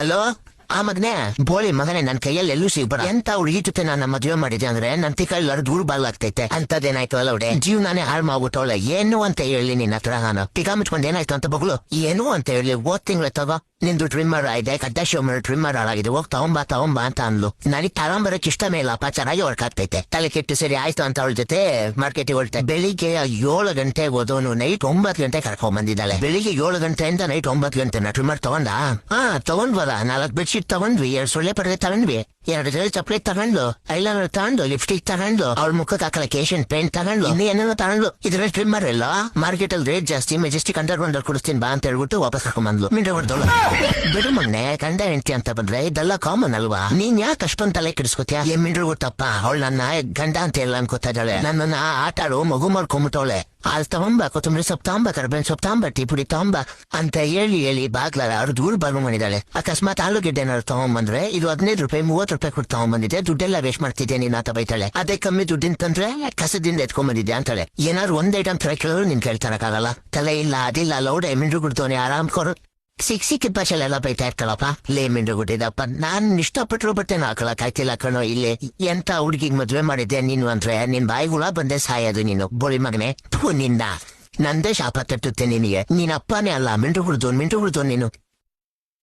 Hello. ಆ ಮಗನೇ ಬೋಳಿ ಮಗನೇ, ನನ್ ಕೈಯಲ್ಲಿ ಎಲ್ಲೂ ಸಿಗ್ಬೇಡ. ಎಂತ ಹುಡುಗಿ ಜೊತೆ ನಾನು ಮದುವೆ ಮಾಡಿದೆ ಅಂದ್ರೆ ನನ್ ಕೈಯಲ್ಲಿ ದೂರ ಬಾಗ್ಲಾಗ್ತೈತೆ. ಅಂತದೇನಾಯ್ತು ಅಲ್ಲ ಹುಡೆ, ಜೀವನಾನೇ ಹಾಳು ಮಾಡ್ಬಿಟ್ಟವಳೆ. ಏನು ಅಂತ ಹೇಳಿ ನಿನ್ನ ಹತ್ರ ನಾನು ಟಿಕಾ ಮುಚ್ಕೊಂಡು ಏನಾಯ್ತು ಅಂತ ಬಗ್ಲು ಏನು ಅಂತ ಹೇಳಿ. ಓದ್ ತಿಂಗಳ ತಗೋ ನಿಂದು ಟ್ರಿಮ್ಮರ್ ಆಯ್ದೆ, ಕಡ್ಡ ಶಿವಮರ್ ಟ್ರಿಮ್ಮರ್ ಹಾಳಾಗಿದೆ, ಹೋಗ್ ತಗೊಂಬಾ ಅಂತ ಅಂದ್ಲು. ನನಗೆ ತಗೊಂಬರಕ್ ಇಷ್ಟ ಮೇಲಪ್ಪ, ಚೆನ್ನಾಗಿ ಹೊಡ್ಕಾಗ್ತೈತೆ. ತಲೆ ಕೆಟ್ಟು ಸರಿ ಆಯ್ತು ಅಂತ ಅವಳ ಜೊತೆ ಮಾರ್ಕೆಟಿಗೆ ಹೊರಟೆ. ಬೆಳಿಗ್ಗೆ 7 ಗಂಟೆಗೆ ಹೋದವನು ನೈಟ್ 9 ಗಂಟೆ ಕರ್ಕೊಂಡ್ ಬಂದಿದ್ದಾಳೆ. ಬೆಳಿಗ್ಗೆ 7 ಗಂಟೆಯಿಂದ ನೈಟ್ 9 ಗಂಟೆ ಟ್ರಿಮ್ಮರ್ ತಗೊಂಡ. ತಗೊಂಡ್ವದ 4 ಬೆಡ್ಶೀಟ್ ತಗೊಂಡ್ವಿ, 2 ಸೊಳ್ಳೆ ಪರದೆ ತಗೊಂಡ್ವಿ, 2 ಜೊತೆ ಚಪ್ಪಲಿ ತಗೊಂಡ್ಲು, ಐಲೈನರ್ ತಗೊಂಡು, ಲಿಪ್ಸ್ಟಿಕ್ ತಗೊಂಡು, ಅವ್ಳ ಮುಖಕ್ಕೆ ಹಾಕಲಕ್ಕೆ ಏಷಿಯನ್ ಪೇಂಟ್ ತಗೊಂಡ್ಲು, ಇನ್ನು ಏನೇನೋ ತಗೊಂಡ್ಲು. ಇದ್ರ ಟ್ರಿಮ್ಮರ್ ಎಲ್ಲ ಮಾರ್ಕೆಟ್ ಅಲ್ಲಿ ರೇಟ್ ಜಾಸ್ತಿ, ಮೆಜೆಸ್ಟಿಕ್ ಅಂಡರ್ ಕೊಡಿಸ್ತೀನಿ ಬಾ ಅಂತ ಹೇಳ್ಬಿಟ್ಟು ವಾಪಸ್ ಕರ್ಕೊಂಡ್ ಬಂದ್ಲು. ಮಿಂಡ್ರೆ ಹೊಡೆದವಳು. ಬಿಡು ಮಗ್ನೆ, ಗಂಡ ಹೆಂಡತಿ ಅಂತ ಬಂದ್ರೆ ಇದೆಲ್ಲ ಕಾಮನ್ ಅಲ್ವಾ? ನೀನ್ ಯಾಕೆ ಅಷ್ಟೊಂದ್ ತಲೆ ಕೆಡಿಸ್ಕೊತ್ಯಾ? ಏನ್ ಮಿಂಡ್ರು ಗೊತ್ತಪ್ಪ, ಅವಳು ನನ್ನ ಗಂಡ ಅಂತ ಎಲ್ಲ ಅನ್ಕೋತಾ ಇದ್ದಾಳೆ. ನನ್ನನ್ನ ಆಟ ಆಡೋ ಮಗು ಮಾಡ್ಕೊಂಬಿಟ್ಟವಳೆ. ಹಾಲ್ ತಗೊಂಬ, ಕೊತ್ತಂಬರಿ ಸೊಪ್ಪು ತಗೊಂಬ, ಕರ್ಬೇವಿನ ಸೊಪ್ಪು ತಗೊಂಬ, ಟೀ ಪುಡಿ ತಗೊಂಬ ಅಂತ ಹೇಳಿ ಬಾಗ್ಲಾರ ಅವ್ರು ದೂರ ಬಾಗ್ಲು ಮಾಡಿದಾಳೆ. ಅಕಸ್ಮಾತ್ ಆಲೂಗೆಡ್ಡೆ ಏನಾದ್ರು ತಗೊಂಬಂದ್ರೆ ಇದು 15 ರೂಪಾಯಿ 30 ರೂಪಾಯಿ ಕೊಟ್ಟು ತಗೊಂಬಂದಿದ್ದೆ, ದುಡ್ಡೆಲ್ಲ ವೇಸ್ಟ್ ಮಾಡ್ತಿದ್ದೆ ನೀನ್ ಅಂತ ಬೈತಾಳೆ. ಅದೇ ಕಮ್ಮಿ ದುಡ್ಡಿನ ತಂದ್ರೆ ಕಸದಿಂದ ಎತ್ಕೊಂಡ್ಬಂದಿದ್ದೆ ಅಂತಾಳೆ. ಏನಾದ್ರು ಒಂದ್ ಐಟಮ್ ತರ ಕೇಳಿದ್ರು ನೀನ್ ಕೇಳ್ತಾರಕ್ಕಾಗಲ್ಲ. ತಲೆ ಇಲ್ಲ ಅದಿಲ್ಲ ಲೌಡೆ ಮಿಂಡ್ರು ಗುಡ್ತವನೆ ಆರಾಮ್ ಕೊರು ಸಿಕ್ಕಿದ ಭಾಷೆಲೆಲ್ಲ ಬೈತಾ ಇರ್ತಾಳಪ್ಪ. ಲೇ ಮಿಂಡ್ರು ಗುಡ್ಡಿದಪ್ಪ, ನಾನ್ ಇಷ್ಟಪಟ್ಟರು ಬಟ್ಟೆನ ಹಾಕಲಕ್ ಆಯ್ತಿಲ್ಲ ಕಣೋ. ಇಲ್ಲಿ ಎಂತ ಹುಡುಗಿಗ್ ಮದ್ವೆ ಮಾಡಿದ್ದೆ ನೀನು ಅಂದ್ರೆ ನಿನ್ ಬಾಯಿಗುಳ ಬಂದೆ ಸಾಯೋದು ನೀನು ಬೋಳಿ ಮಗನೆ. ನಿನ್ನ ನಂದೇ ಶಾಪ ತಟ್ಟುತ್ತೆ ನಿನಗೆ. ನೀನ್ ಅಪ್ಪನೇ ಅಲ್ಲ, ಮಿಂಡ್ರು ಗುಡ್ದು ನೀನು.